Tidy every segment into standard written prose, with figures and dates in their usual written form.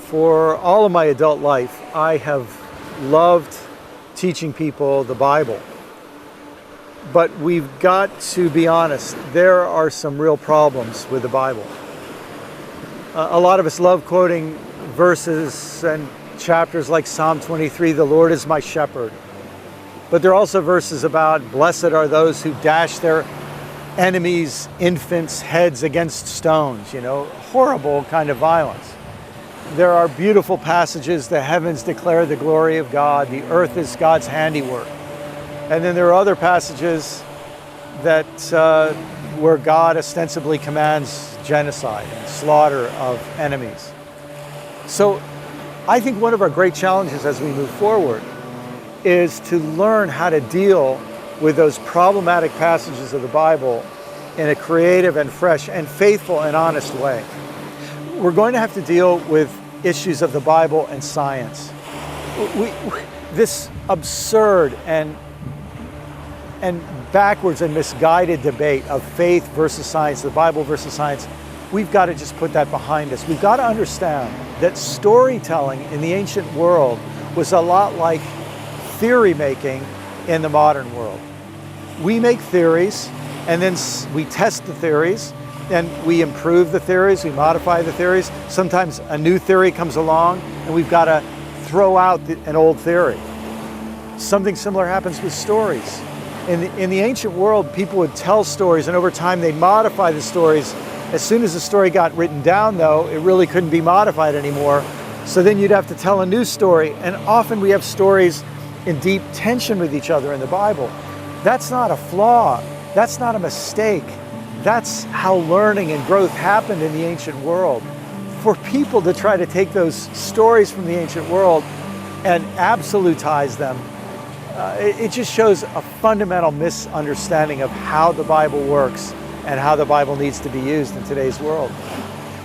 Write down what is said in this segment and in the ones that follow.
For all of my adult life, I have loved teaching people the Bible. But we've got to be honest, there are some real problems with the Bible. A lot of us love quoting verses and chapters like Psalm 23, the Lord is my shepherd. But there are also verses about blessed are those who dash their enemies' infants' heads against stones, horrible kind of violence. There are beautiful passages, the heavens declare the glory of God, the earth is God's handiwork. And then there are other passages that where God ostensibly commands genocide and slaughter of enemies. So I think one of our great challenges as we move forward is to learn how to deal with those problematic passages of the Bible in a creative and fresh and faithful and honest way. We're going to have to deal with issues of the Bible and science. This absurd and backwards and misguided debate of faith versus science, the Bible versus science, we've got to just put that behind us. We've got to understand that storytelling in the ancient world was a lot like theory making in the modern world. We make theories, and then we test the theories, and we improve the theories, we modify the theories. Sometimes a new theory comes along, and we've got to throw out an old theory. Something similar happens with stories. In the ancient world, people would tell stories, and over time they'd modify the stories. As soon as the story got written down, though, it really couldn't be modified anymore. So then you'd have to tell a new story, and often we have stories in deep tension with each other in the Bible. That's not a flaw. That's not a mistake. That's how learning and growth happened in the ancient world. For people to try to take those stories from the ancient world and absolutize them, it just shows a fundamental misunderstanding of how the Bible works and how the Bible needs to be used in today's world.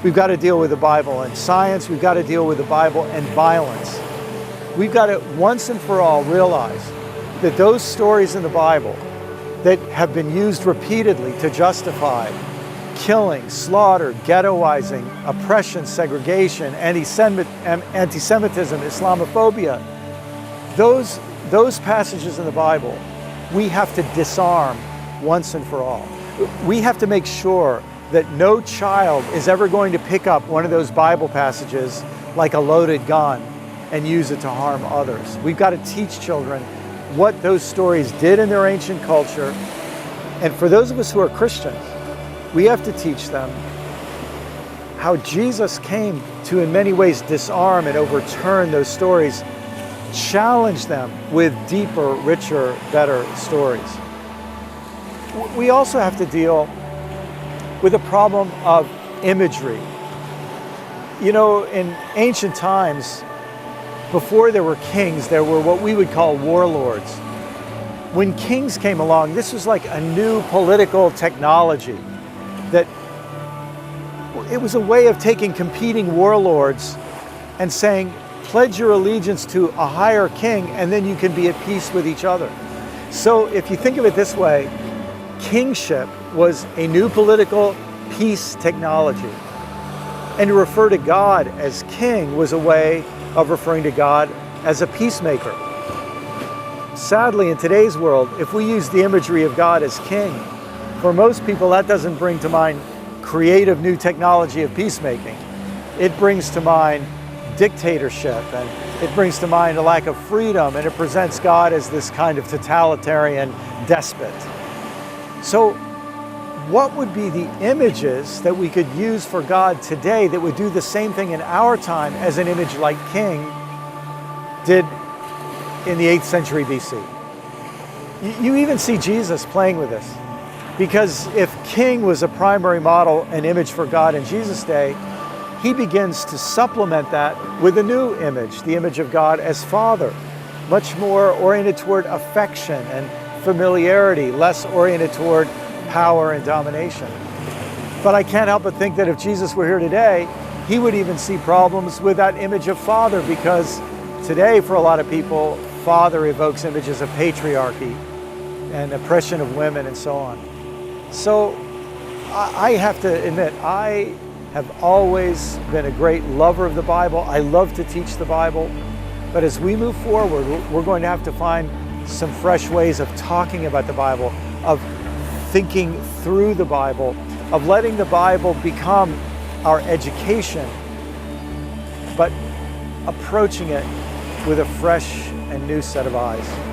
We've got to deal with the Bible and science. We've got to deal with the Bible and violence. We've got to once and for all realize that those stories in the Bible that have been used repeatedly to justify killing, slaughter, ghettoizing, oppression, segregation, anti-Semitism, Islamophobia, those passages in the Bible, we have to disarm once and for all. We have to make sure that no child is ever going to pick up one of those Bible passages like a loaded gun and use it to harm others. We've got to teach children what those stories did in their ancient culture. And for those of us who are Christians, we have to teach them how Jesus came to, in many ways, disarm and overturn those stories, challenge them with deeper, richer, better stories. We also have to deal with the problem of imagery. In ancient times, before there were kings, there were what we would call warlords. When kings came along, this was like a new political technology that it was a way of taking competing warlords and saying, pledge your allegiance to a higher king, and then you can be at peace with each other. So if you think of it this way, kingship was a new political peace technology. And to refer to God as king was a way of referring to God as a peacemaker. Sadly, in today's world, if we use the imagery of God as king, for most people that doesn't bring to mind creative new technology of peacemaking. It brings to mind dictatorship, and it brings to mind a lack of freedom, and it presents God as this kind of totalitarian despot. So what would be the images that we could use for God today that would do the same thing in our time as an image like king did in the 8th century BC? You even see Jesus playing with this, because if king was a primary model and image for God in Jesus' day, he begins to supplement that with a new image, the image of God as Father, much more oriented toward affection and familiarity, less oriented toward power and domination. But I can't help but think that if Jesus were here today, he would even see problems with that image of Father, because today, for a lot of people, Father evokes images of patriarchy and oppression of women and so on. So I have to admit, I have always been a great lover of the Bible. I love to teach the Bible. But as we move forward, we're going to have to find some fresh ways of talking about the Bible, of thinking through the Bible, of letting the Bible become our education, but approaching it with a fresh and new set of eyes.